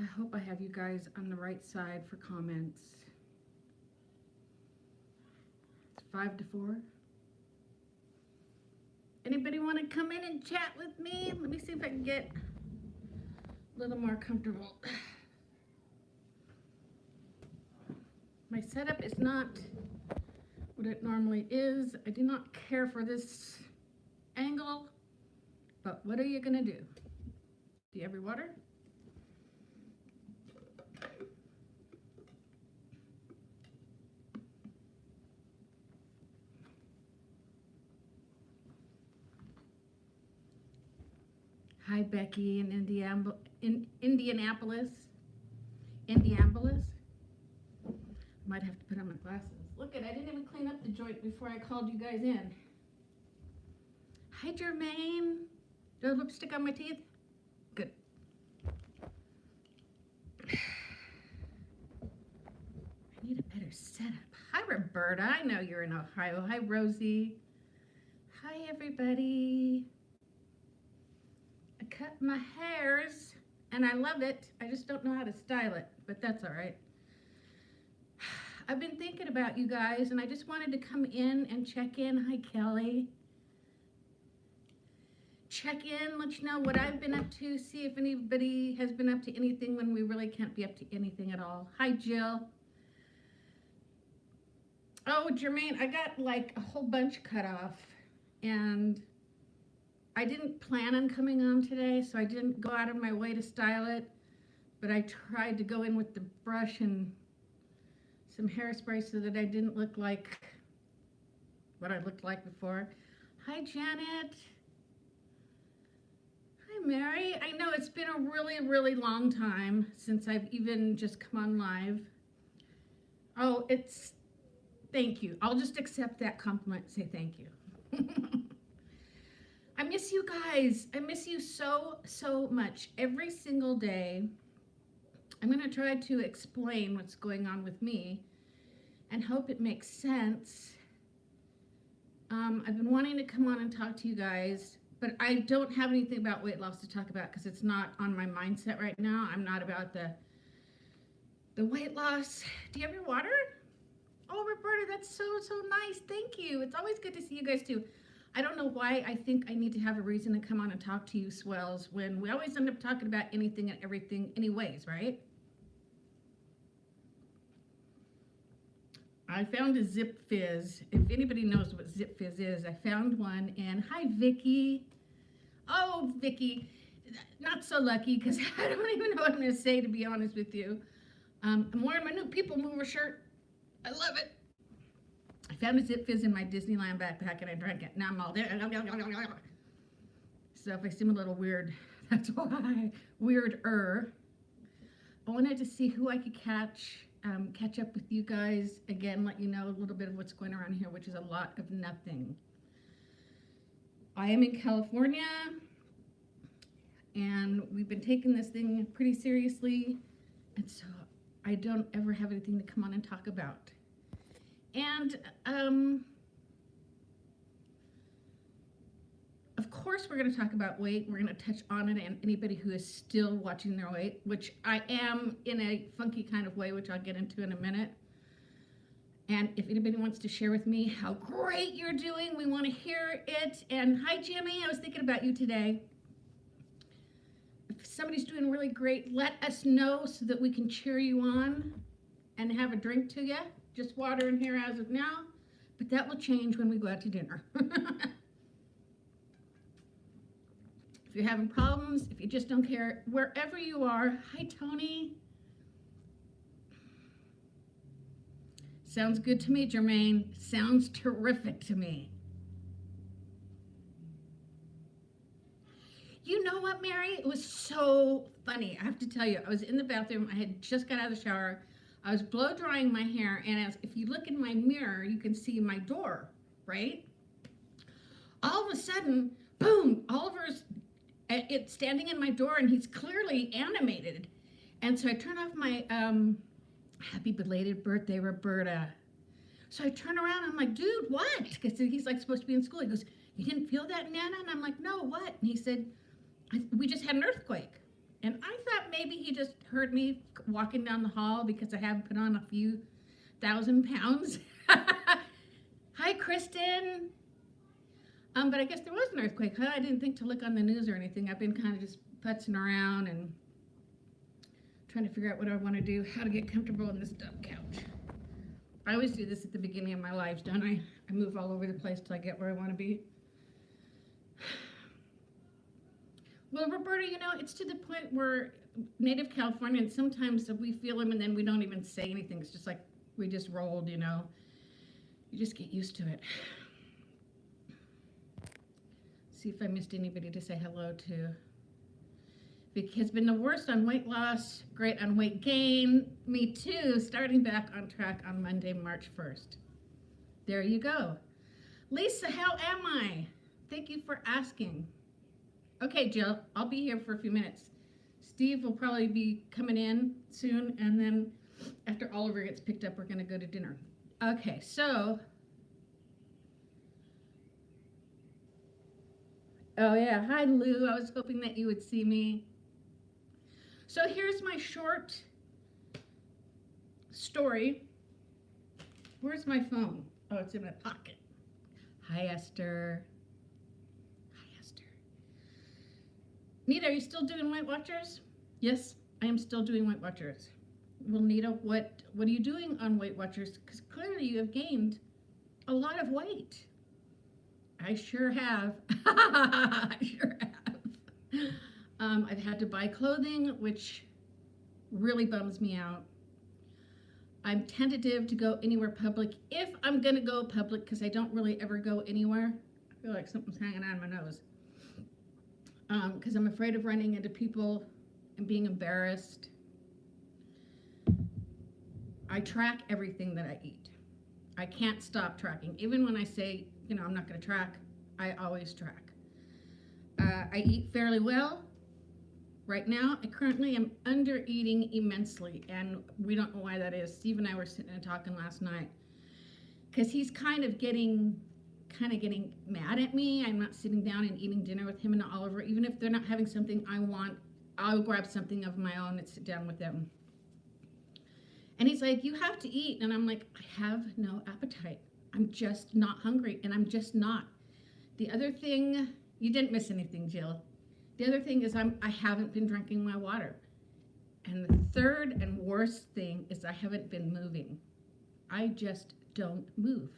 I hope I have you guys on the right side for comments. It's 5 to 4. Anybody want to come in and chat with me? Let me see if I can get a little more comfortable. My setup is not what it normally is. I do not care for this angle, but what are you gonna do? Do you have your water? Hi, Becky in Indianapolis. Indianapolis. Might have to put on my glasses. Look at, I didn't even clean up the joint before I called you guys in. Hi, Jermaine. Do I have lipstick on my teeth? Good. I need a better setup. Hi, Roberta. I know you're in Ohio. Hi, Rosie. Hi, everybody. I cut my hairs, and I love it. I just don't know how to style it, but that's all right. I've been thinking about you guys, and I just wanted to come in and check in. Hi, Kelly. Check in, let you know what I've been up to, see if anybody has been up to anything when we really can't be up to anything at all. Hi, Jill. Oh, Jermaine, I got like a whole bunch cut off, and I didn't plan on coming on today, so I didn't go out of my way to style it, but I tried to go in with the brush and some hairspray so that I didn't look like what I looked like before. Hi, Janet. Hi, Mary. I know it's been a really, really long time since I've even just come on live. Oh, thank you. I'll just accept that compliment and say thank you. I miss you guys. I miss you so, so much. Every single day, I'm going to try to explain what's going on with me and hope it makes sense. I've been wanting to come on and talk to you guys, but I don't have anything about weight loss to talk about because it's not on my mindset right now. I'm not about the weight loss. Do you have your water? Oh, Roberta, that's so, so nice. Thank you. It's always good to see you guys too. I don't know why I think I need to have a reason to come on and talk to you swells when we always end up talking about anything and everything anyways, right? I found a Zip Fizz. If anybody knows what Zip Fizz is, I found one. And hi, Vicky. Oh, Vicky, not so lucky because I don't even know what I'm going to say, to be honest with you. I'm wearing my new People Mover shirt. I love it. I found a Zip Fizz in my Disneyland backpack and I drank it. Now I'm all there. So if I seem a little weird, that's why. Weirder. I wanted to see who I could catch up with you guys. Again, let you know a little bit of what's going around here, which is a lot of nothing. I am in California, and we've been taking this thing pretty seriously, and so I don't ever have anything to come on and talk about. And of course we're going to talk about weight. We're going to touch on it, and anybody who is still watching their weight, which I am in a funky kind of way, which I'll get into in a minute. And if anybody wants to share with me how great you're doing, we want to hear it. And hi, Jimmy, I was thinking about you today. If somebody's doing really great, let us know so that we can cheer you on and have a drink to you. Just water in here as of now, but that will change when we go out to dinner. If you're having problems, if you just don't care, wherever you are, hi, Tony. Sounds good to me, Jermaine. Sounds terrific to me. You know what, Mary? It was so funny. I have to tell you, I was in the bathroom. I had just got out of the shower. I was blow drying my hair, and if you look in my mirror, you can see my door, right? All of a sudden, boom, Oliver's standing in my door, and he's clearly animated. And so I turn off my happy belated birthday, Roberta. So I turn around, and I'm like, dude, what? Because he's like supposed to be in school. He goes, you didn't feel that, Nana? And I'm like, no, what? And he said, we just had an earthquake. And I thought maybe he just heard me walking down the hall because I have put on a few 1,000 pounds. Hi, Kristen. But I guess there was an earthquake. I didn't think to look on the news or anything. I've been kind of just putzing around and trying to figure out what I want to do, how to get comfortable on this dumb couch. I always do this at the beginning of my lives, don't I? I move all over the place till I get where I want to be. Well, Roberta, you know, it's to the point where native Californians, sometimes we feel them and then we don't even say anything. It's just like we just rolled, you know. You just get used to it. See if I missed anybody to say hello to. Vic has been the worst on weight loss, great on weight gain. Me too, starting back on track on Monday, March 1st. There you go. Lisa, how am I? Thank you for asking. Okay, Jill, I'll be here for a few minutes. Steve will probably be coming in soon, and then after Oliver gets picked up, we're going to go to dinner. Okay, so. Oh, yeah. Hi, Lou. I was hoping that you would see me. So here's my short story. Where's my phone? Oh, it's in my pocket. Hi, Esther. Hi, Esther. Nita, are you still doing Weight Watchers? Yes, I am still doing Weight Watchers. Well, Nita, what are you doing on Weight Watchers? Because clearly you have gained a lot of weight. I sure have. I sure have. I've had to buy clothing, which really bums me out. I'm tentative to go anywhere public if I'm going to go public, because I don't really ever go anywhere. I feel like something's hanging on my nose. Because I'm afraid of running into people and being embarrassed. I track everything that I eat. I can't stop tracking. Even when I say, you know, I'm not going to track, I always track. I eat fairly well. Right now, I currently am under eating immensely, and we don't know why that is. Steve and I were sitting and talking last night, because he's kind of getting mad at me. I'm not sitting down and eating dinner with him and Oliver. Even if they're not having something I want, I'll grab something of my own and sit down with them. And he's like, you have to eat. And I'm like, I have no appetite. I'm just not hungry, and I'm just not. The other thing, you didn't miss anything, Jill. The other thing is I haven't been drinking my water. And the third and worst thing is I haven't been moving. I just don't move.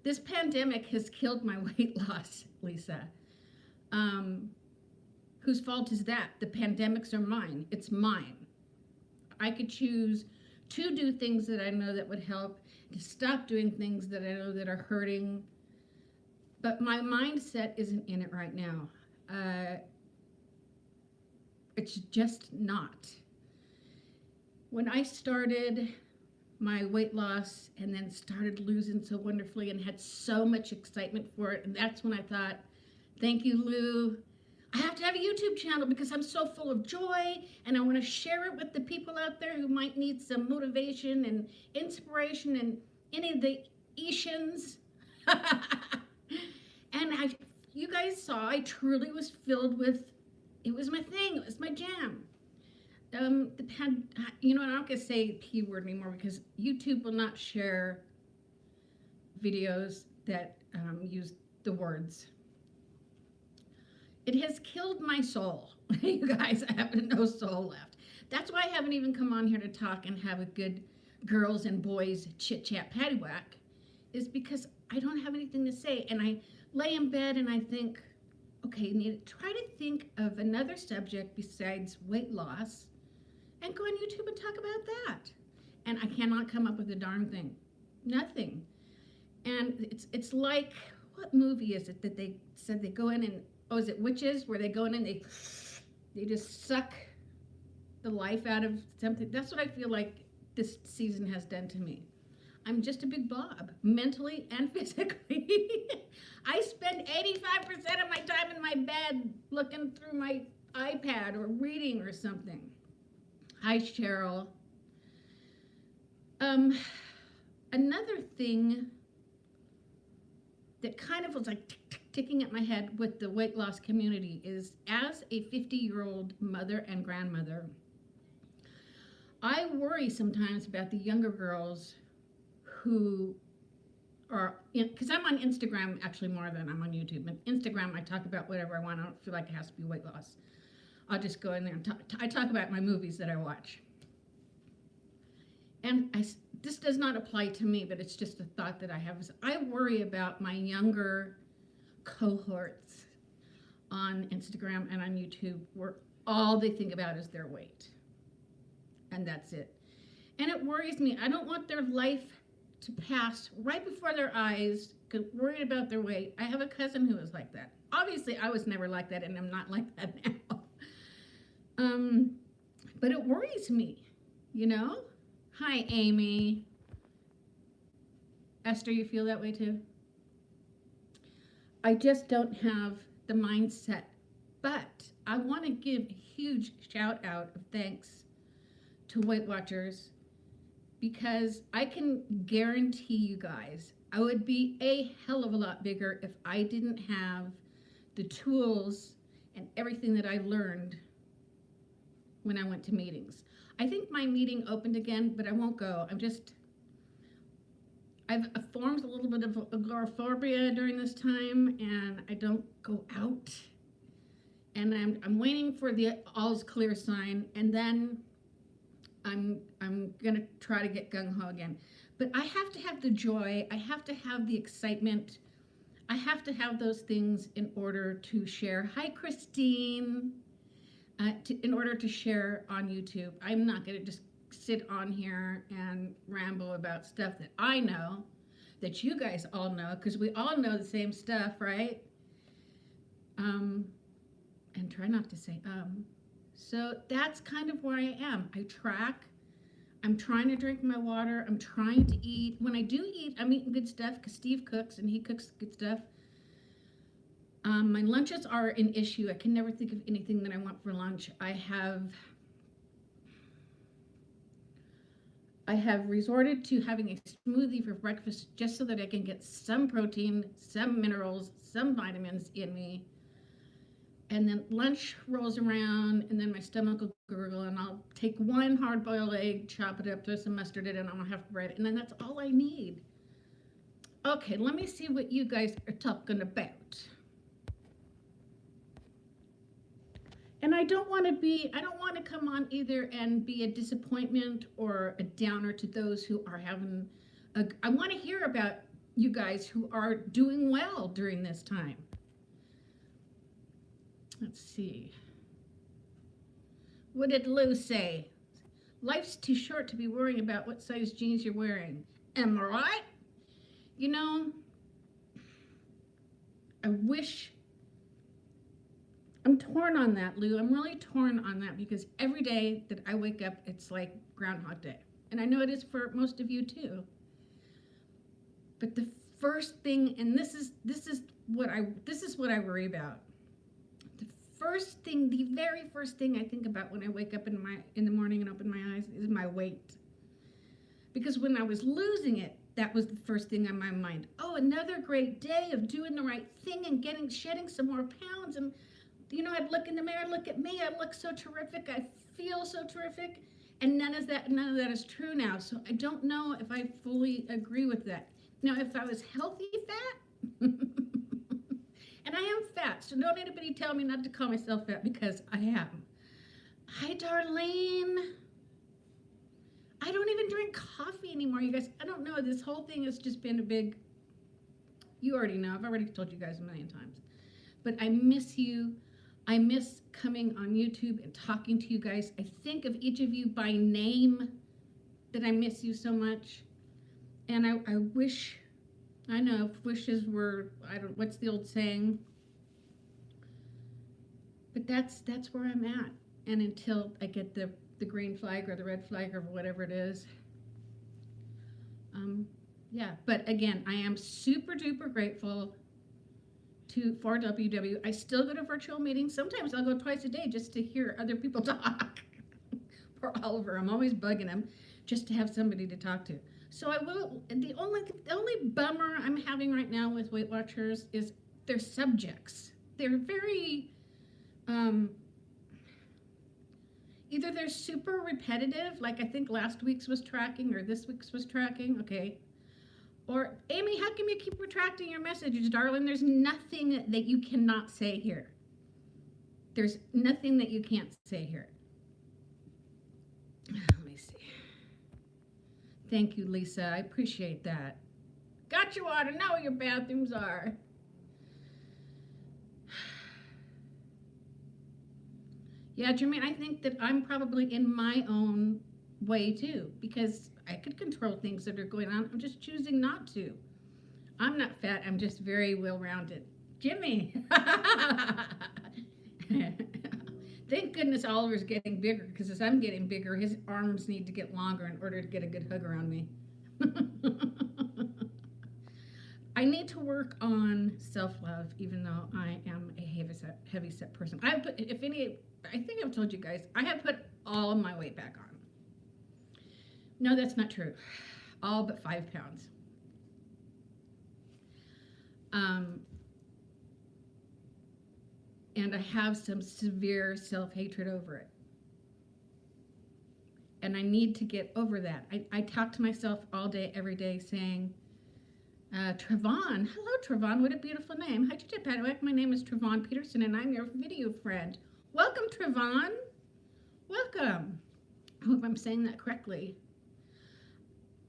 This pandemic has killed my weight loss, Lisa. Whose fault is that? The pandemics are mine. It's mine. I could choose to do things that I know that would help, to stop doing things that I know that are hurting. But my mindset isn't in it right now. It's just not. When I started my weight loss and then started losing so wonderfully and had so much excitement for it, and that's when I thought, thank you, Lou. I have to have a YouTube channel because I'm so full of joy, and I want to share it with the people out there who might need some motivation and inspiration and any of the Ishans. And you guys saw, I truly was filled with, it was my thing, it was my jam. You know, I'm not going to say P word anymore because YouTube will not share videos that use the words. It has killed my soul. You guys, I have no soul left. That's why I haven't even come on here to talk and have a good girls and boys chit-chat paddywhack, is because I don't have anything to say. And I lay in bed and I think, okay, try to think of another subject besides weight loss and go on YouTube and talk about that. And I cannot come up with a darn thing. Nothing. And it's like, what movie is it that they said they go in and, oh, is it Witches, where they go in and they just suck the life out of something? That's what I feel like this season has done to me. I'm just a big blob, mentally and physically. I spend 85% of my time in my bed looking through my iPad or reading or something. Hi, Cheryl. Another thing that kind of was like tick, tick, sticking at my head with the weight loss community is, as a 50-year-old mother and grandmother, I worry sometimes about the younger girls who are, because I'm on Instagram actually more than I'm on YouTube. And Instagram, I talk about whatever I want. I don't feel like it has to be weight loss. I'll just go in there and I talk about my movies that I watch. And this does not apply to me, but it's just a thought that I have. I worry about my younger cohorts on Instagram and on YouTube where all they think about is their weight. And that's it. And it worries me. I don't want their life to pass right before their eyes, worried about their weight. I have a cousin who is like that. Obviously, I was never like that, and I'm not like that now. But it worries me, you know? Hi, Amy. Esther, you feel that way too? I just don't have the mindset. But I want to give a huge shout out of thanks to Weight Watchers, because I can guarantee you guys I would be a hell of a lot bigger if I didn't have the tools and everything that I learned when I went to meetings. I think my meeting opened again, but I won't go. I've formed a little bit of agoraphobia during this time, and I don't go out. And I'm waiting for the all's clear sign, and then I'm gonna try to get gung-ho again. But I have to have the joy, I have to have the excitement, I have to have those things in order to share. Hi, Christine. In order to share on YouTube. I'm not gonna just sit on here and ramble about stuff that I know, that you guys all know, because we all know the same stuff, right? And try not to say So that's kind of where I am. I track. I'm trying to drink my water. I'm trying to eat. When I do eat, I'm eating good stuff because Steve cooks and he cooks good stuff. My lunches are an issue. I can never think of anything that I want for lunch. I have resorted to having a smoothie for breakfast just so that I can get some protein, some minerals, some vitamins in me. And then lunch rolls around, and then my stomach will gurgle, and I'll take one hard-boiled egg, chop it up, throw some mustard in it, and I'll have bread, and then that's all I need. Okay, let me see what you guys are talking about. And I don't want to come on either and be a disappointment or a downer to those who are having I want to hear about you guys who are doing well during this time. Let's see. What did Lou say? Life's too short to be worrying about what size jeans you're wearing. Am I right? You know, I wish, I'm torn on that, Lou. I'm really torn on that because every day that I wake up, it's like Groundhog Day. And I know it is for most of you too. But the first thing, and this is what I worry about. The very first thing I think about when I wake up in the morning and open my eyes is my weight. Because when I was losing it, that was the first thing on my mind. Oh, another great day of doing the right thing and shedding some more pounds. And, you know, I'd look in the mirror, look at me, I look so terrific, I feel so terrific. And none of that is true now. So I don't know if I fully agree with that. Now, if I was healthy fat, and I am fat, so don't anybody tell me not to call myself fat because I am. Hi, Darlene. I don't even drink coffee anymore, you guys. I don't know. This whole thing has just been a big, you already know. I've already told you guys a million times. But I miss you. I miss coming on YouTube and talking to you guys. I think of each of you by name that I miss you so much. And I wish, I know, wishes were, what's the old saying? But that's where I'm at. And until I get the green flag or the red flag or whatever it is. Yeah, but again, I am super duper grateful for WW. I still go to virtual meetings. Sometimes I'll go twice a day just to hear other people talk. Poor Oliver, I'm always bugging him just to have somebody to talk to. So I will, the only bummer I'm having right now with Weight Watchers is their subjects. They're very, either they're super repetitive, like I think last week's was tracking or this week's was tracking, okay. Or, Amy, how come you keep retracting your messages, darling? There's nothing that you cannot say here. There's nothing that you can't say here. Let me see. Thank you, Lisa. I appreciate that. Got you water. Know where your bathrooms are. Yeah, Jermaine, I think that I'm probably in my own way too, because I could control things that are going on. I'm just choosing not to. I'm not fat. I'm just very well-rounded. Jimmy. Thank goodness Oliver's getting bigger, because as I'm getting bigger, his arms need to get longer in order to get a good hug around me. I need to work on self-love, even though I am a heavy-set person. I think I've told you guys, I have put all of my weight back on. No, that's not true. All but 5 pounds. And I have some severe self-hatred over it. And I need to get over that. I talk to myself all day, every day, saying, Trevon. Hello, Trevon. What a beautiful name. Hi, Paddiwack. My name is Trevon Peterson, and I'm your video friend. Welcome, Trevon. Welcome. I hope I'm saying that correctly.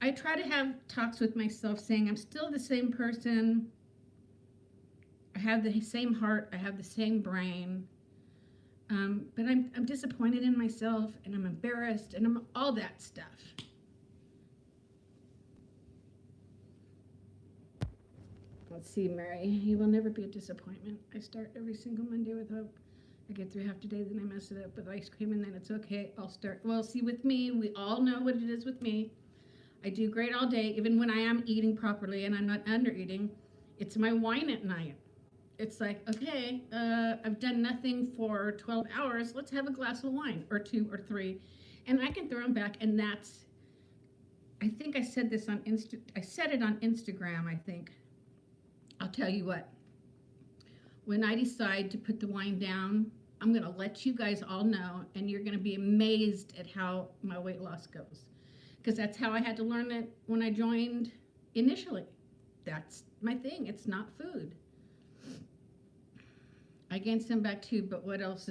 I try to have talks with myself saying I'm still the same person. I have the same heart. I have the same brain. But I'm disappointed in myself, and I'm embarrassed, and I'm all that stuff. Let's see, Mary. You will never be a disappointment. I start every single Monday with hope. I get through half the day, then I mess it up with ice cream, and then it's okay. I'll start. Well, see, with me, we all know what it is with me. I do great all day, even when I am eating properly and I'm not under eating. It's my wine at night. It's like, okay, I've done nothing for 12 hours. Let's have a glass of wine, or 2 or 3. And I can throw them back, and that's, I think I said this on I said it on Instagram, I think. I'll tell you what, when I decide to put the wine down, I'm going to let you guys all know, and you're going to be amazed at how my weight loss goes. Because that's how I had to learn it when I joined initially. That's my thing. It's not food. I gained some back too, but what else?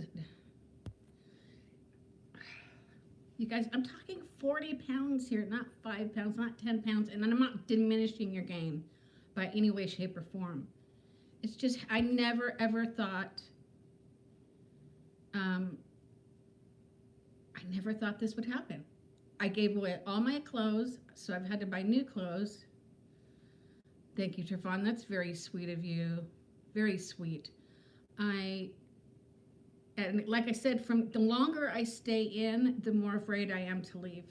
You guys, I'm talking 40 pounds here, not 5 pounds, not 10 pounds, and I'm not diminishing your gain by any way, shape, or form. It's just, I never, ever thought, this would happen. I gave away all my clothes, so I've had to buy new clothes. Thank you, Trevon. That's very sweet of you. Very sweet. And like I said, from the longer I stay in, the more afraid I am to leave.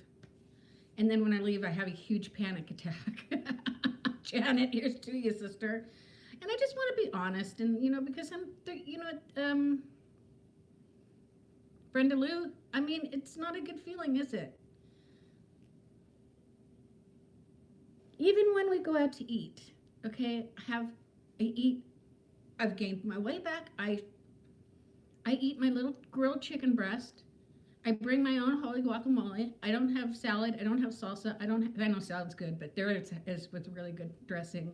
And then when I leave, I have a huge panic attack. Janet, here's to you, sister. And I just want to be honest, and because Brenda Lou, I mean, it's not a good feeling, is it? Even when we go out to eat, okay, I've gained my weight back. I eat my little grilled chicken breast. I bring my own holy guacamole. I don't have salad. I don't have salsa. I know salad's good, but there it is with really good dressing.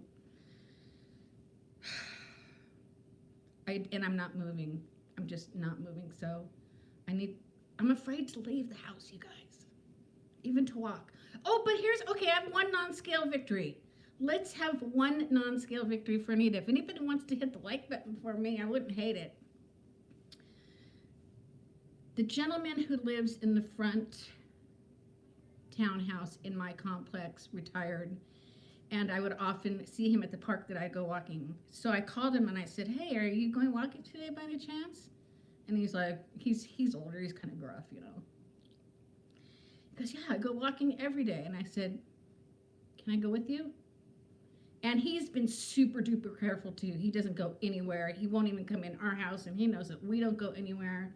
And I'm not moving. I'm just not moving. So I'm afraid to leave the house, you guys, even to walk. Oh, but I have one non-scale victory. Let's have one non-scale victory for Anita. If anybody wants to hit the like button for me, I wouldn't hate it. The gentleman who lives in the front townhouse in my complex retired, and I would often see him at the park that I go walking. So I called him and I said, hey, are you going walking today by any chance? And he's like, he's older, he's kind of gruff, He goes, yeah, I go walking every day. And I said, can I go with you? And he's been super duper careful too. He doesn't go anywhere. He won't even come in our house, and he knows that we don't go anywhere.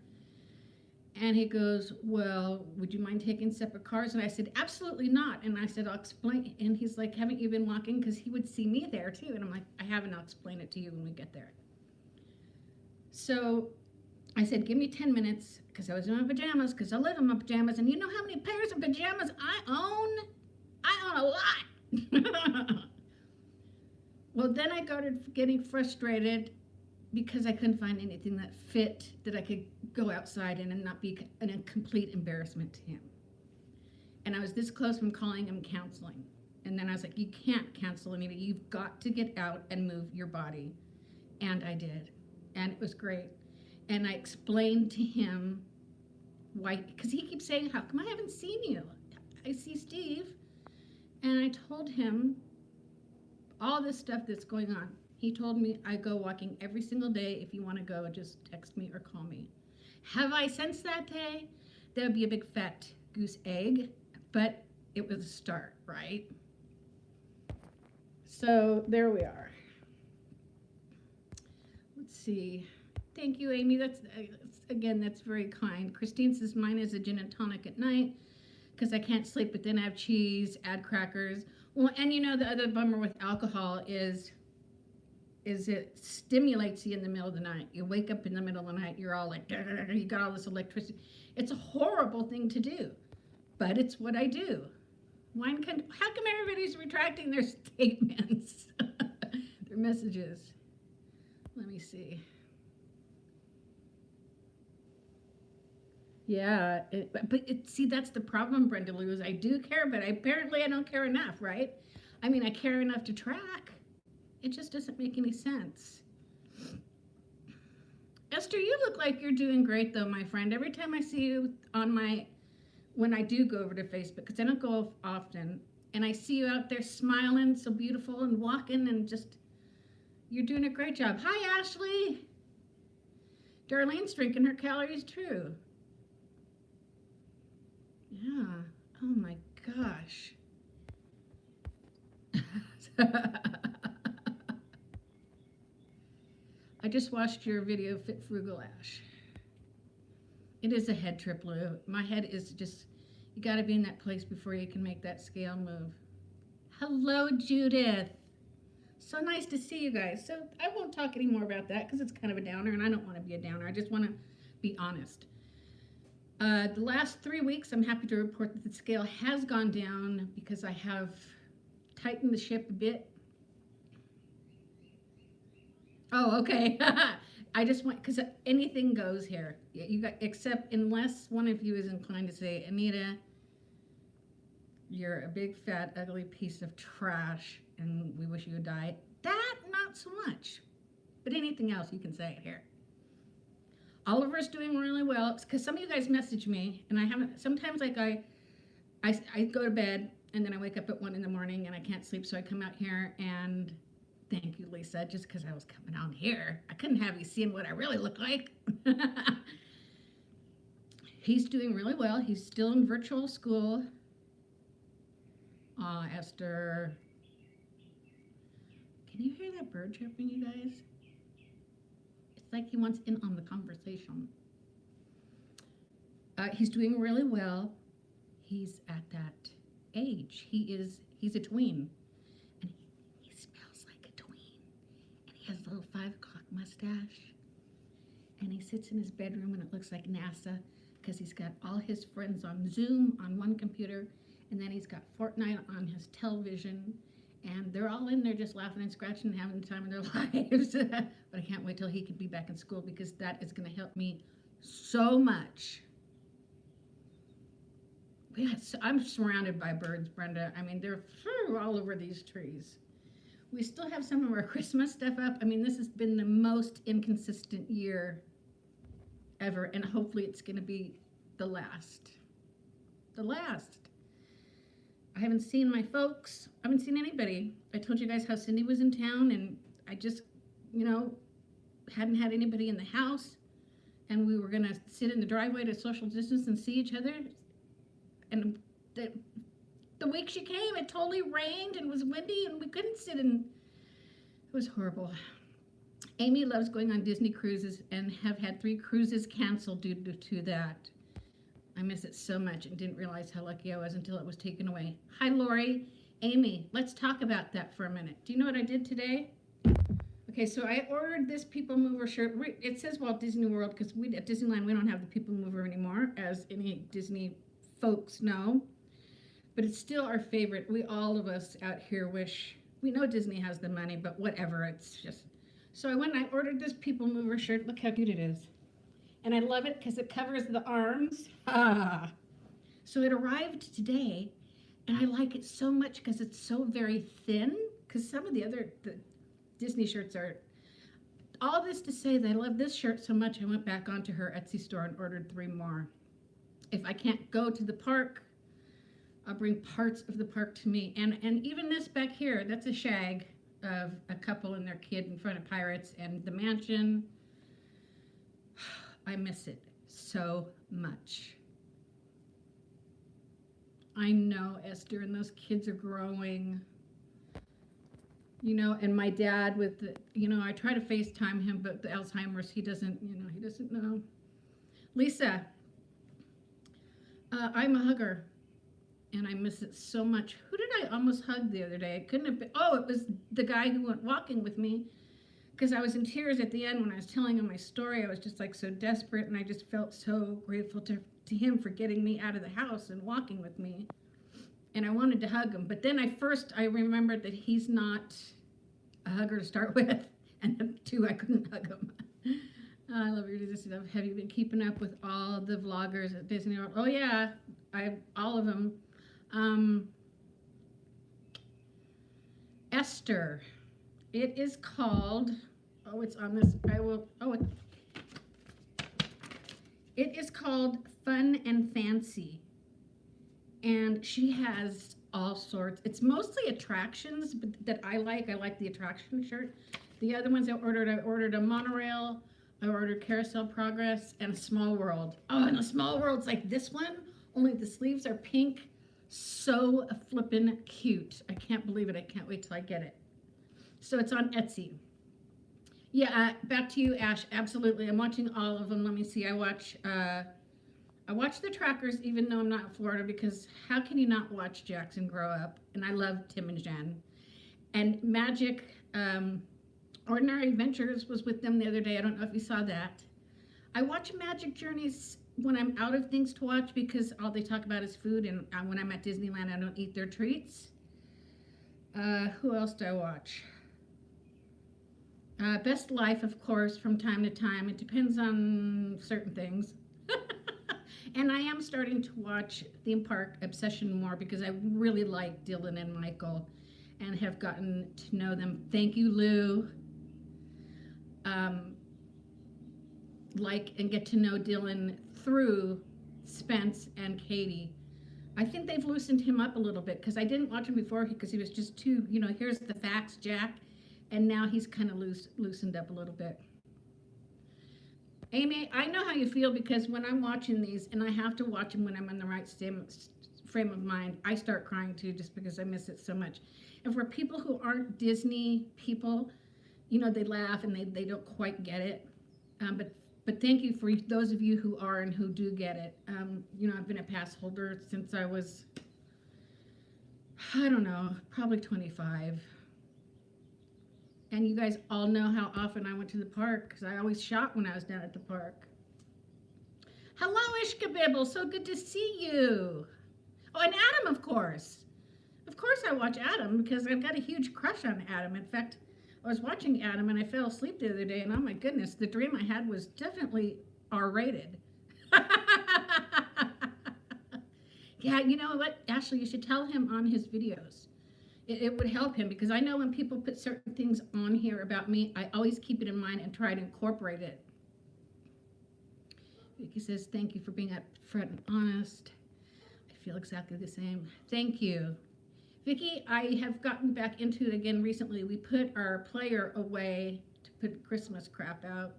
And he goes, well, would you mind taking separate cars? And I said, absolutely not. And I said, I'll explain. And he's like, haven't you been walking? Because he would see me there too. And I'm like, I haven't. I'll explain it to you when we get there. So I said, give me 10 minutes, because I was in my pajamas, because I live in my pajamas. And you know how many pairs of pajamas I own? I own a lot. Well, then I started getting frustrated because I couldn't find anything that fit that I could go outside in and not be a complete embarrassment to him. And I was this close from calling him counseling. And then I was like, you can't cancel, Anita. You've got to get out and move your body. And I did. And it was great. And I explained to him why, because he keeps saying, how come I haven't seen you? I see Steve. And I told him all this stuff that's going on. He told me I go walking every single day. If you want to go, just text me or call me. Have I since that day? That would be a big fat goose egg, but it was a start, right? So there we are. Let's see. Thank you, Amy. That's very kind. Christine says mine is a gin and tonic at night because I can't sleep, but then I have cheese, add crackers. Well, and you know the other bummer with alcohol is it stimulates you in the middle of the night. You wake up in the middle of the night, you're all like, you got all this electricity. It's a horrible thing to do, but it's what I do. How come everybody's retracting their statements, their messages? Let me see. Yeah, see, that's the problem, Brenda Lou, is I do care, but apparently I don't care enough, right? I mean, I care enough to track. It just doesn't make any sense. Esther, you look like you're doing great, though, my friend. Every time I see you when I do go over to Facebook, because I don't go often, and I see you out there smiling, so beautiful, and walking, and just, you're doing a great job. Hi, Ashley. Darlene's drinking her calories, true. Yeah. Oh, my gosh. I just watched your video, Fit Frugal Ash. It is a head trip, Lou. My head is just, you got to be in that place before you can make that scale move. Hello, Judith. So nice to see you guys. So I won't talk any more about that because it's kind of a downer, and I don't want to be a downer. I just want to be honest. The last 3 weeks, I'm happy to report that the scale has gone down because I have tightened the ship a bit. Oh, okay. I just want, because anything goes here. You got, except unless one of you is inclined to say, Anita, you're a big, fat, ugly piece of trash, and we wish you would die. That, not so much. But anything else, you can say it here. Oliver's doing really well, because some of you guys message me, and I haven't, sometimes like I go to bed, and then I wake up at 1 in the morning, and I can't sleep, so I come out here, and thank you, Lisa, just because I was coming on here. I couldn't have you seeing what I really look like. He's doing really well. He's still in virtual school. Esther. Can you hear that bird chirping, you guys? It's like he wants in on the conversation. He's doing really well. He's at that age. He's a tween. And he smells like a tween. And he has a little 5 o'clock mustache. And he sits in his bedroom and it looks like NASA because he's got all his friends on Zoom on one computer. And then he's got Fortnite on his television. And they're all in there just laughing and scratching and having the time of their lives. But I can't wait till he can be back in school because that is going to help me so much. I'm surrounded by birds, Brenda. I mean, they're all over these trees. We still have some of our Christmas stuff up. I mean, this has been the most inconsistent year ever, and hopefully it's going to be the last. The last. I haven't seen my folks. I haven't seen anybody. I told you guys how Cindy was in town, and I just, hadn't had anybody in the house, and we were going to sit in the driveway to social distance and see each other. And the week she came, it totally rained and was windy, and we couldn't sit in. It was horrible. Amy loves going on Disney cruises and have had 3 cruises canceled due to that. I miss it so much and didn't realize how lucky I was until it was taken away. Hi, Lori. Amy, let's talk about that for a minute. Do you know what I did today? Okay, so I ordered this People Mover shirt. It says Walt Disney World because at Disneyland we don't have the People Mover anymore, as any Disney folks know. But it's still our favorite. All of us out here wish, we know Disney has the money, but whatever, it's just. So I went and I ordered this People Mover shirt. Look how cute it is. And I love it because it covers the arms. So it arrived today, and I like it so much because it's so very thin, because some of the Disney shirts are. All this to say that I love this shirt so much, I went back onto her Etsy store and ordered 3 more. If I can't go to the park, I'll bring parts of the park to me. And even this back here, that's a shag of a couple and their kid in front of Pirates and the mansion. I miss it so much. I know, Esther, and those kids are growing. You know, and my dad with the, you know, I try to FaceTime him, but the Alzheimer's, he doesn't know. Lisa, I'm a hugger, and I miss it so much. Who did I almost hug the other day? It couldn't have been, it was the guy who went walking with me, because I was in tears at the end when I was telling him my story. I was just like so desperate, and I just felt so grateful to him for getting me out of the house and walking with me. And I wanted to hug him, but then I remembered that he's not a hugger to start with, and then 2, I couldn't hug him. I love your Disney stuff. Have you been keeping up with all the vloggers at Disney World? Oh yeah, all of them. Esther, it is called. Oh, it's on this. It is called Fun and Fancy. And she has all sorts. It's mostly attractions that I like. I like the attraction shirt. The other ones I ordered a monorail. I ordered Carousel Progress and a Small World. Oh, and a Small World's like this one, only the sleeves are pink. So flippin' cute. I can't believe it. I can't wait till I get it. So it's on Etsy. Yeah, back to you, Ash. Absolutely. I'm watching all of them. Let me see. I watch the Trackers even though I'm not in Florida, because how can you not watch Jackson grow up? And I love Tim and Jen. And Magic, Ordinary Adventures was with them the other day. I don't know if you saw that. I watch Magic Journeys when I'm out of things to watch because all they talk about is food, and when I'm at Disneyland, I don't eat their treats. Who else do I watch? Best Life, of course, from time to time. It depends on certain things. And I am starting to watch Theme Park Obsession more because I really like Dylan and Michael and have gotten to know them. Thank you, Lou. Like and get to know Dylan through Spence and Katie. I think they've loosened him up a little bit because I didn't watch him before because he was just too, here's the facts, Jack. And now he's kind of loosened up a little bit. Amy, I know how you feel because when I'm watching these, and I have to watch them when I'm in the right frame of mind, I start crying too just because I miss it so much. And for people who aren't Disney people, they laugh and they don't quite get it. But thank you for those of you who are and who do get it. I've been a pass holder since I was, I don't know, probably 25. And you guys all know how often I went to the park because I always shot when I was down at the park. Hello, Ishkabibble. So good to see you. Oh, and Adam, of course. Of course I watch Adam because I've got a huge crush on Adam. In fact, I was watching Adam and I fell asleep the other day, and oh my goodness, the dream I had was definitely R-rated. Yeah, you know what, Ashley, you should tell him on his videos. It would help him because I know when people put certain things on here about me, I always keep it in mind and try to incorporate it. Vicky says, thank you for being upfront and honest. I feel exactly the same. Thank you. Vicky, I have gotten back into it again recently. We put our player away to put Christmas crap out.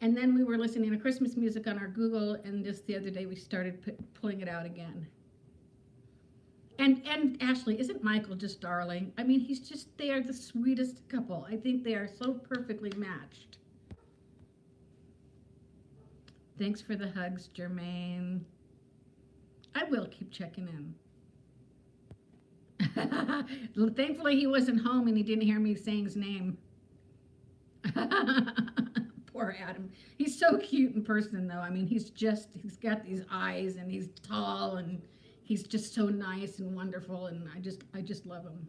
And then we were listening to Christmas music on our Google, and just the other day we started pulling it out again. And Ashley, isn't Michael just darling? I mean, they are the sweetest couple. I think they are so perfectly matched. Thanks for the hugs, Jermaine. I will keep checking in. Thankfully, he wasn't home and he didn't hear me saying his name. Poor Adam. He's so cute in person, though. I mean, he's got these eyes and he's tall and he's just so nice and wonderful, and I just love him.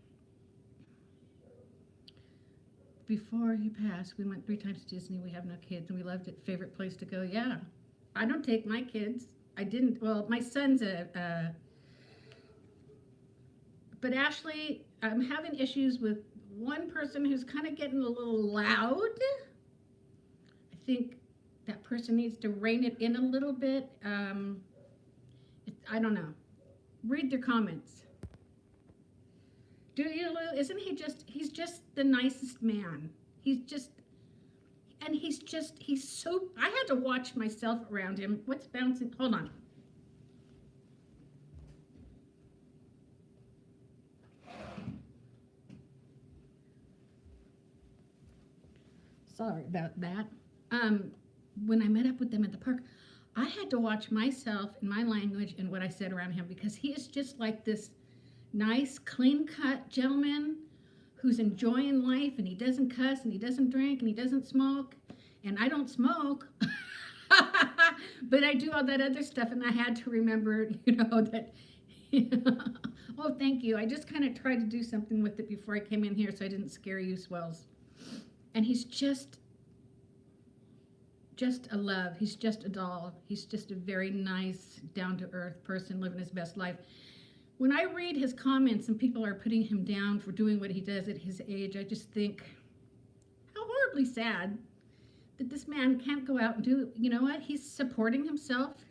Before he passed, we went 3 times to Disney. We have no kids, and we loved it. Favorite place to go? Yeah. I don't take my kids. I didn't. Well, my son's but Ashley, I'm having issues with one person who's kind of getting a little loud. I think that person needs to rein it in a little bit. I don't know. Read their comments. Do you, Lou? Isn't he's just the nicest man. He's so, I had to watch myself around him. What's bouncing? Hold on. Sorry about that. When I met up with them at the park, I had to watch myself and my language and what I said around him, because he is just like this nice, clean-cut gentleman who's enjoying life, and he doesn't cuss, and he doesn't drink, and he doesn't smoke, and I don't smoke, but I do all that other stuff, and I had to remember, that, oh, thank you. I just kind of tried to do something with it before I came in here so I didn't scare you swells. And he's just a love. He's just a doll. He's just a very nice, down-to-earth person living his best life. When I read his comments and people are putting him down for doing what he does at his age, I just think, how horribly sad that this man can't go out and do, you know what? He's supporting himself.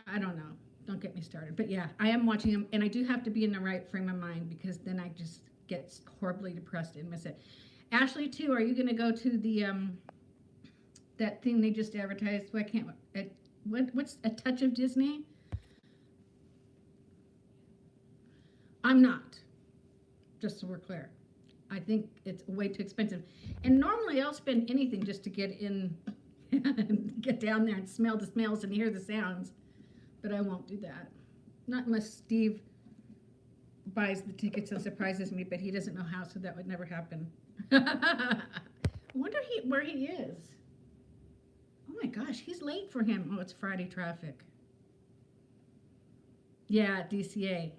I don't know. Don't get me started. But yeah, I am watching him, and I do have to be in the right frame of mind, because then I just get horribly depressed and miss it. Ashley, too, are you going to go to the, that thing they just advertised? What's A Touch of Disney? I'm not, just so we're clear. I think it's way too expensive. And normally I'll spend anything just to get in, get down there and smell the smells and hear the sounds. But I won't do that. Not unless Steve buys the tickets and surprises me, but he doesn't know how, so that would never happen. I wonder where he is. Oh my gosh, he's late for him. Oh, it's Friday traffic. Yeah, DCA.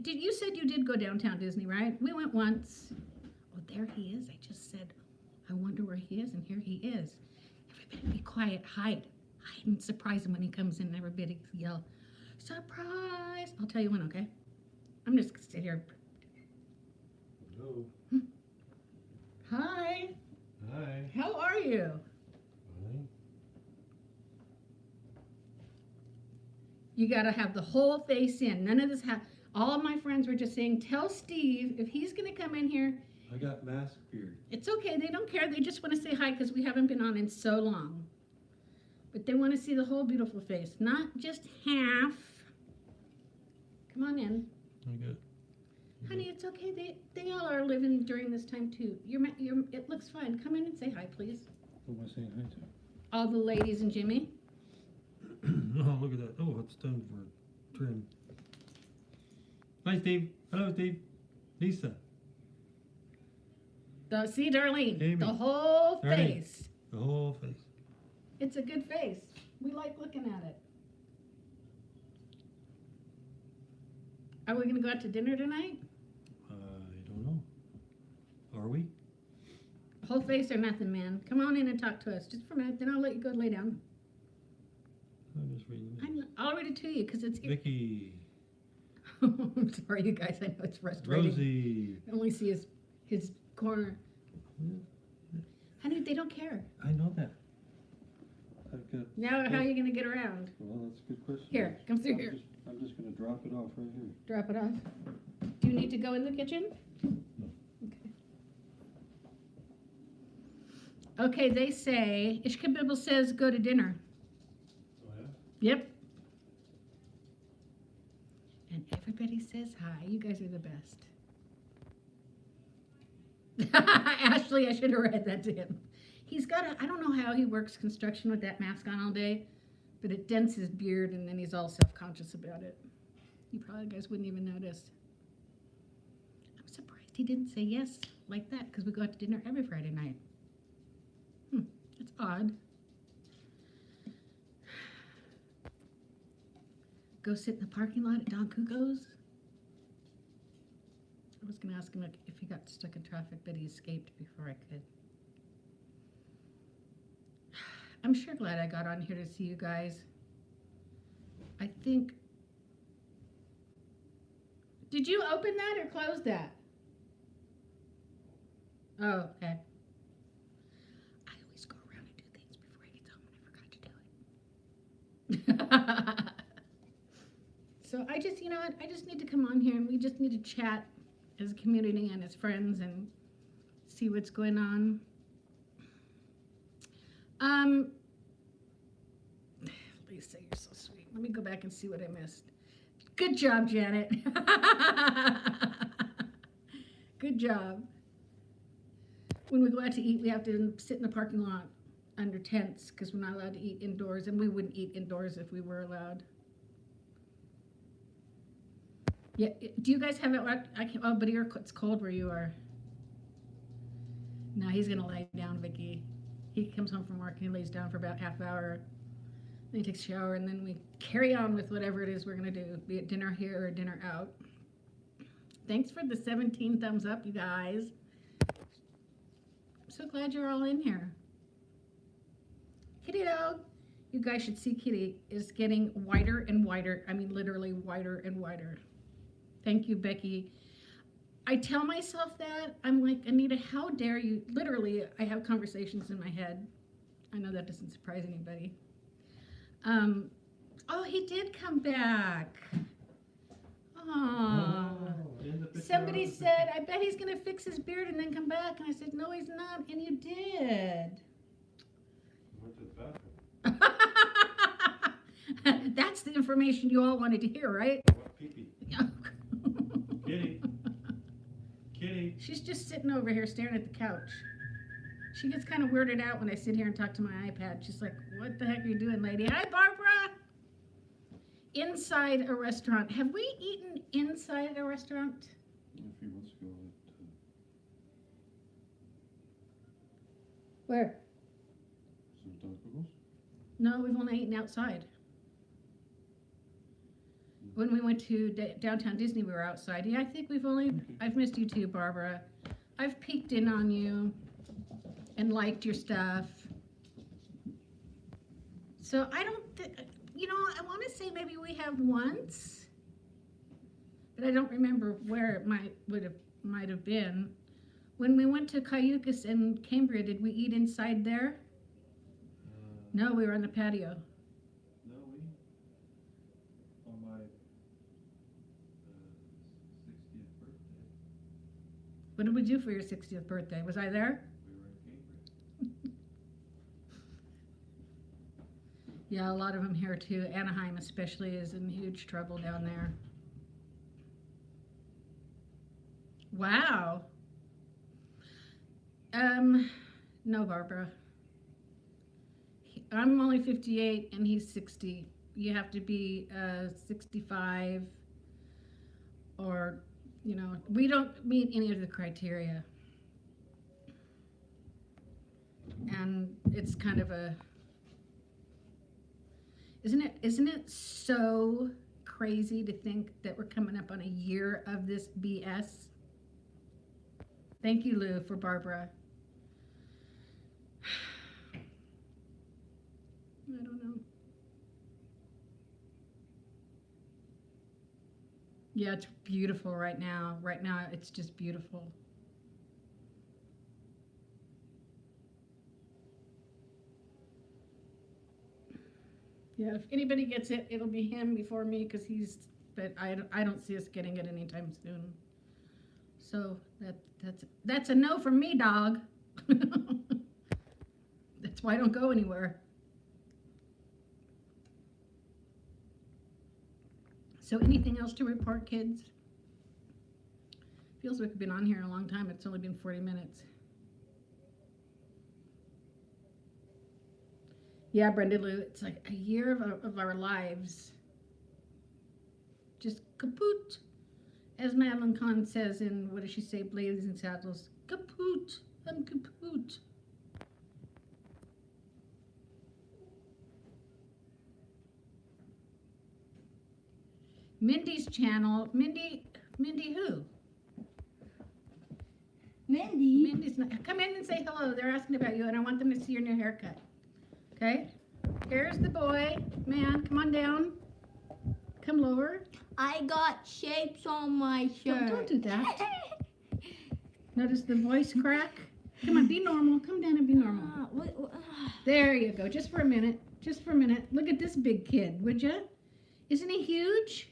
You said you did go downtown Disney, right? We went once. Oh, there he is. I just said, I wonder where he is, and here he is. Everybody be quiet. Hide and surprise him when he comes in. Everybody yell, surprise. I'll tell you when, okay? I'm just going to sit here. Hello. Hi. Hi. How are you? Fine. You got to have the whole face in. None of this. All of my friends were just saying, tell Steve if he's going to come in here. I got mask beard. It's okay. They don't care. They just want to say hi because we haven't been on in so long. But they want to see the whole beautiful face, not just half. Come on in. I'm good. Honey, it's okay. They all are living during this time too. It looks fine. Come in and say hi, please. Who am I saying hi to? All the ladies and Jimmy. Oh, look at that. Oh, it's time for trim. Hi, Steve. Hello, Steve. Lisa. See, Darlene, Amy. the whole Darlene. face. The whole face. It's a good face. We like looking at it. Are we going to go out to dinner tonight? I don't know. Are we? Whole face or nothing, man. Come on in and talk to us just for a minute, then I'll let you go lay down. I'm just reading it. I'll read it to you because it's here. Vicky. I'm sorry, you guys. I know it's frustrating. Rosie. I only see his corner. Yeah, Honey, they don't care. I know that. I've got. Now, how are you going to get around? Well, that's a good question. Here, come through here. I'm just going to drop it off right here. Drop it off. Do you need to go in the kitchen? No. Okay. Okay, they say, Ishkabibble says go to dinner. Oh, yeah? Yep. And everybody says hi. You guys are the best. Ashley, I should have read that to him. He's got I don't know how he works construction with that mask on all day, But it dents his beard, and then he's all self-conscious about it. You probably guys wouldn't even notice. I'm surprised he didn't say yes like that, because we go out to dinner every Friday night. It's odd. Go sit in the parking lot at Don Cuco's. I was going to ask him if he got stuck in traffic, but he escaped before I could. I'm sure glad I got on here to see you guys. I think... Did you open that or close that? Oh, okay. I always go around and do things before I get home, and I forgot to do it. So I just, you know what? I just need to come on here and we just need to chat as a community and as friends and see what's going on. Lisa, you're so sweet. Let me go back and see what I missed. Good job, Janet. Good job. When we go out to eat, we have to sit in the parking lot under tents because we're not allowed to eat indoors, and we wouldn't eat indoors if we were allowed. Yeah, do you guys have it? Oh, but it's cold where you are. No, he's gonna lie down, Vicky. He comes home from work and he lays down for about half hour. Then he takes a shower, and then we carry on with whatever it is we're gonna do, be it dinner here or dinner out. Thanks for the 17 thumbs up, you guys. I'm so glad you're all in here. Kitty dog, you guys should see Kitty is getting whiter and whiter. I mean, literally whiter and whiter. Thank you, Becky. I tell myself that. I'm like, Anita, how dare you? Literally, I have conversations in my head. I know that doesn't surprise anybody. Oh, he did come back. Oh, somebody said, I bet he's going to fix his beard and then come back. And I said, no, he's not. And you did. Went to the bathroom. That's the information you all wanted to hear, right? What pee-pee? Kitty. Kitty. She's just sitting over here staring at the couch. She gets kind of weirded out when I sit here and talk to my iPad. She's like, what the heck are you doing, lady? Hi, Barbara. Inside a restaurant. Have we eaten inside a restaurant? A few months ago at Where? some tacos. No, we've only eaten outside. When we went to downtown Disney, we were outside. Yeah, I think I've missed you too, Barbara. I've peeked in on you and liked your stuff. So I don't, I want to say maybe we have once, but I don't remember where it might have been. When we went to Cayucas and Cambria, did we eat inside there? No, we were on the patio. No, on my 60th birthday, What did we do for your 60th birthday? Was I there? we were in Cambridge. Yeah, a lot of them here too. Anaheim especially is in huge trouble down there. Wow. No, Barbara. I'm only 58 and he's 60. You have to be 65 or, we don't meet any of the criteria. And it's kind of isn't it so crazy to think that we're coming up on a year of this BS? Thank you, Lou, for Barbara. I don't know. Yeah, it's beautiful right now. Right now, it's just beautiful. Yeah, if anybody gets it, it'll be him before me because but I don't see us getting it anytime soon. So that's a no from me, dog. That's why I don't go anywhere. So anything else to report, kids? Feels like we've been on here a long time. It's only been 40 minutes. Yeah, Brenda Lou, it's like a year of our lives. Just kaput. As Madeline Kahn says in, what does she say, Blazing Saddles? Kaput. I'm kaput. Mindy's channel. Mindy who? Mindy's not. Come in and say hello. They're asking about you, and I want them to see your new haircut. Okay? Here's the boy. Man, come on down. Come lower. I got shapes on my shirt. Don't do that. Notice the voice crack? Come on, be normal. Come down and be normal. There you go. Just for a minute. Just for a minute. Look at this big kid, would you? Isn't he huge?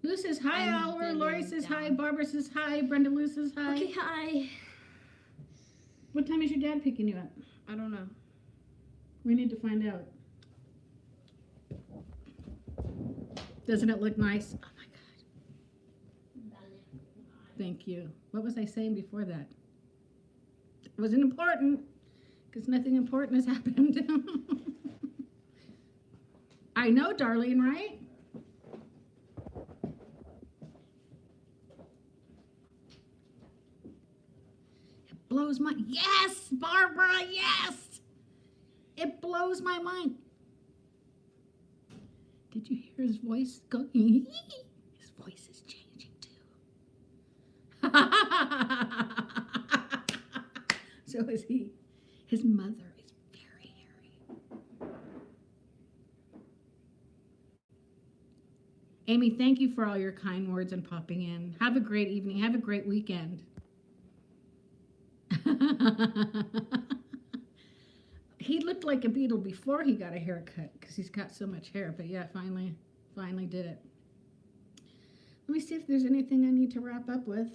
Lou says hi, I'm Oliver. bending Lori says hi. down. Barbara says hi. Brenda Lou says hi. Okay, hi. What time is your dad picking you up? I don't know. We need to find out. Doesn't it look nice? Oh my God. Thank you. What was I saying before that? It wasn't important because nothing important has happened. I know, Darlene, right? It blows my, yes, Barbara, yes. It blows my mind. Did you hear his voice go? His voice is changing too. So is he. His mother is very hairy. Amy, thank you for all your kind words and popping in. Have a great evening. Have a great weekend. He looked like a beetle before he got a haircut because he's got so much hair. But yeah, finally did it. Let me see if there's anything I need to wrap up with.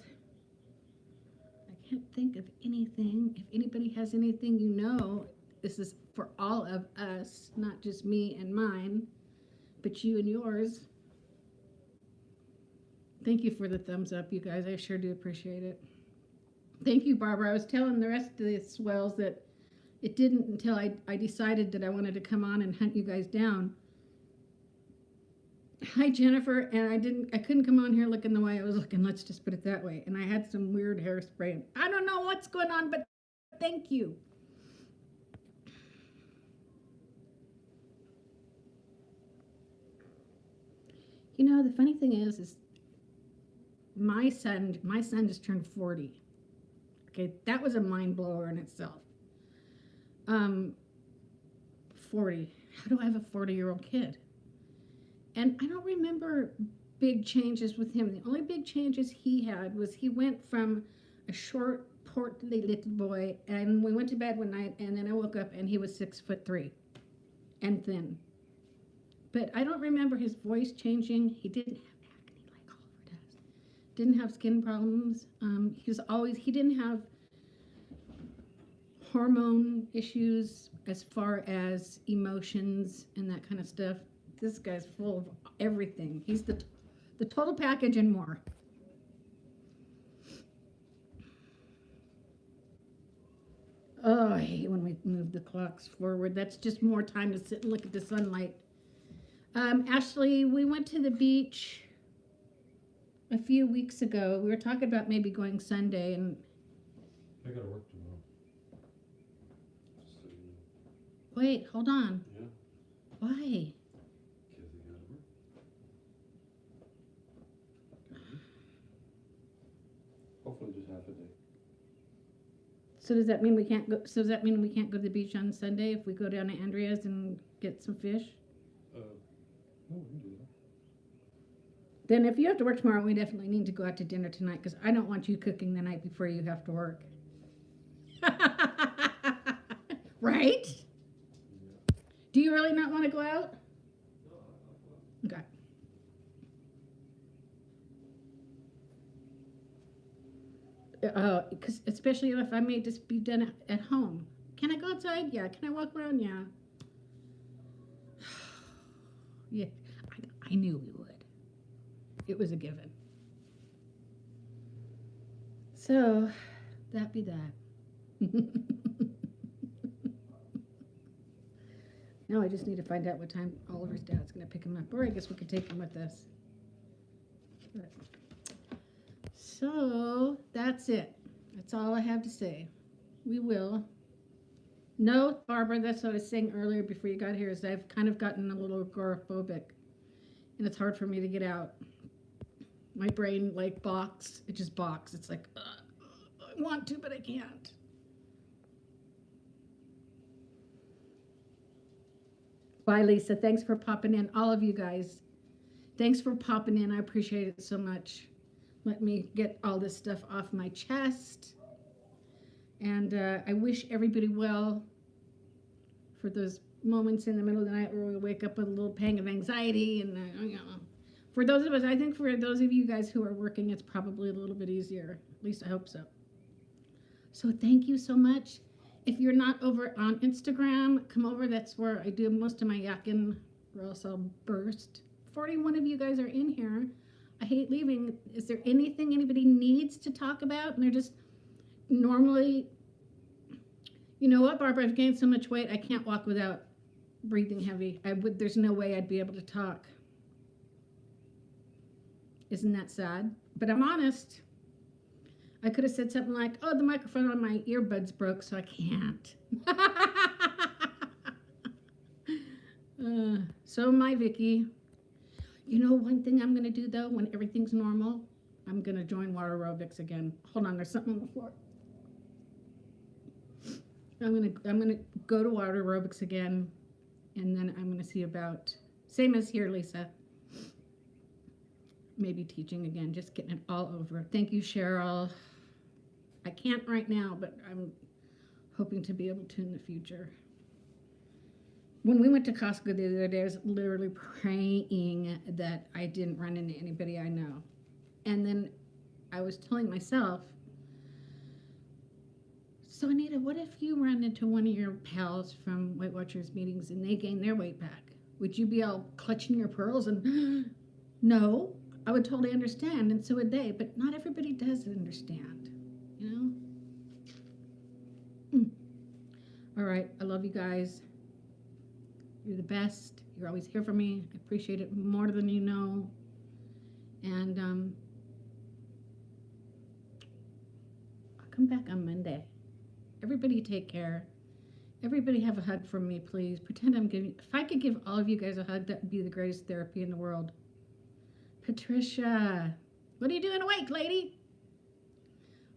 I can't think of anything. If anybody has anything, you know, this is for all of us, not just me and mine, but you and yours. Thank you for the thumbs up, you guys. I sure do appreciate it. Thank you, Barbara. I was telling the rest of the swells that it didn't until I decided that I wanted to come on and hunt you guys down. Hi, Jennifer, and I couldn't come on here looking the way I was looking, let's just put it that way. And I had some weird hairspray. I don't know what's going on, but thank you. You know, the funny thing is my son just turned 40. Okay, that was a mind blower in itself. 40. How do I have a 40-year-old kid? And I don't remember big changes with him. The only big changes he had was he went from a short, portly little boy, and we went to bed one night, and then I woke up, and he was 6'3" and thin. But I don't remember his voice changing. He didn't have acne like Oliver does. Didn't have skin problems. He didn't have hormone issues as far as emotions and that kind of stuff. This guy's full of everything. He's the total package and more. Oh, I hate when we move the clocks forward. That's just more time to sit and look at the sunlight. Ashley, we went to the beach a few weeks ago. We were talking about maybe going Sunday, and I gotta work tomorrow. Just so you know. wait, hold on. Yeah, Why? because I gotta work. Hopefully just half a day. So does that mean we can't go? So does that mean we can't go to the beach on Sunday if we go down to Andrea's and get some fish? No, we can do that. Then if you have to work tomorrow, we definitely need to go out to dinner tonight because I don't want you cooking the night before you have to work. Right? Yeah. Do you really not want to go out? No, Okay. Because especially if I may just be done at home. Can I go outside? Yeah. Can I walk around? Yeah. Yeah. I knew we would. It was a given. So, that be that. Now I just need to find out what time Oliver's dad's gonna pick him up, or I guess we could take him with us. But- So, that's it. That's all I have to say. We will. No, Barbara, that's what I was saying earlier before you got here, is I've kind of gotten a little agoraphobic, and it's hard for me to get out. My brain, like, balks. It just balks. It's like, I want to, but I can't. Bye, Lisa. Thanks for popping in. All of you guys, thanks for popping in. I appreciate it so much. Let me get all this stuff off my chest. And I wish everybody well for those moments in the middle of the night where we wake up with a little pang of anxiety. And, you know, for those of us, I think for those of you guys who are working, it's probably a little bit easier. At least I hope so. So thank you so much. If you're not over on Instagram, come over. That's where I do most of my yakking, or else I'll burst. 41 of you guys are in here. I hate leaving. Is there anything anybody needs to talk about? And they're just normally, you know what, Barbara, I've gained so much weight, I can't walk without breathing heavy. There's no way I'd be able to talk. Isn't that sad? But I'm honest. I could have said something like, oh, the microphone on my earbuds broke, so I can't. So am I, Vicky. You know, one thing I'm going to do, though, when everything's normal, I'm going to join water aerobics again. Hold on, there's something on the floor. I'm gonna go to water aerobics again, and then I'm going to see about, same as here, Lisa, maybe teaching again, just getting it all over. Thank you, Cheryl. I can't right now, but I'm hoping to be able to in the future. When we went to Costco the other day, I was literally praying that I didn't run into anybody I know. And then I was telling myself, so Anita, what if you run into one of your pals from Weight Watchers meetings and they gain their weight back? Would you be all clutching your pearls and, no, I would totally understand, and so would they, but not everybody does understand, you know? All right, I love you guys. You're the best. You're always here for me. I appreciate it more than you know. And I'll come back on Monday. Everybody take care. Everybody have a hug from me, please. Pretend I'm giving, if I could give all of you guys a hug, that would be the greatest therapy in the world. Patricia, what are you doing awake, lady?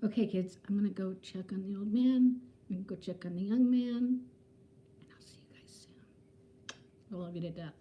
Okay, kids, I'm going to go check on the old man. I'm going to go check on the young man. And I'll see you guys soon. I love you to death.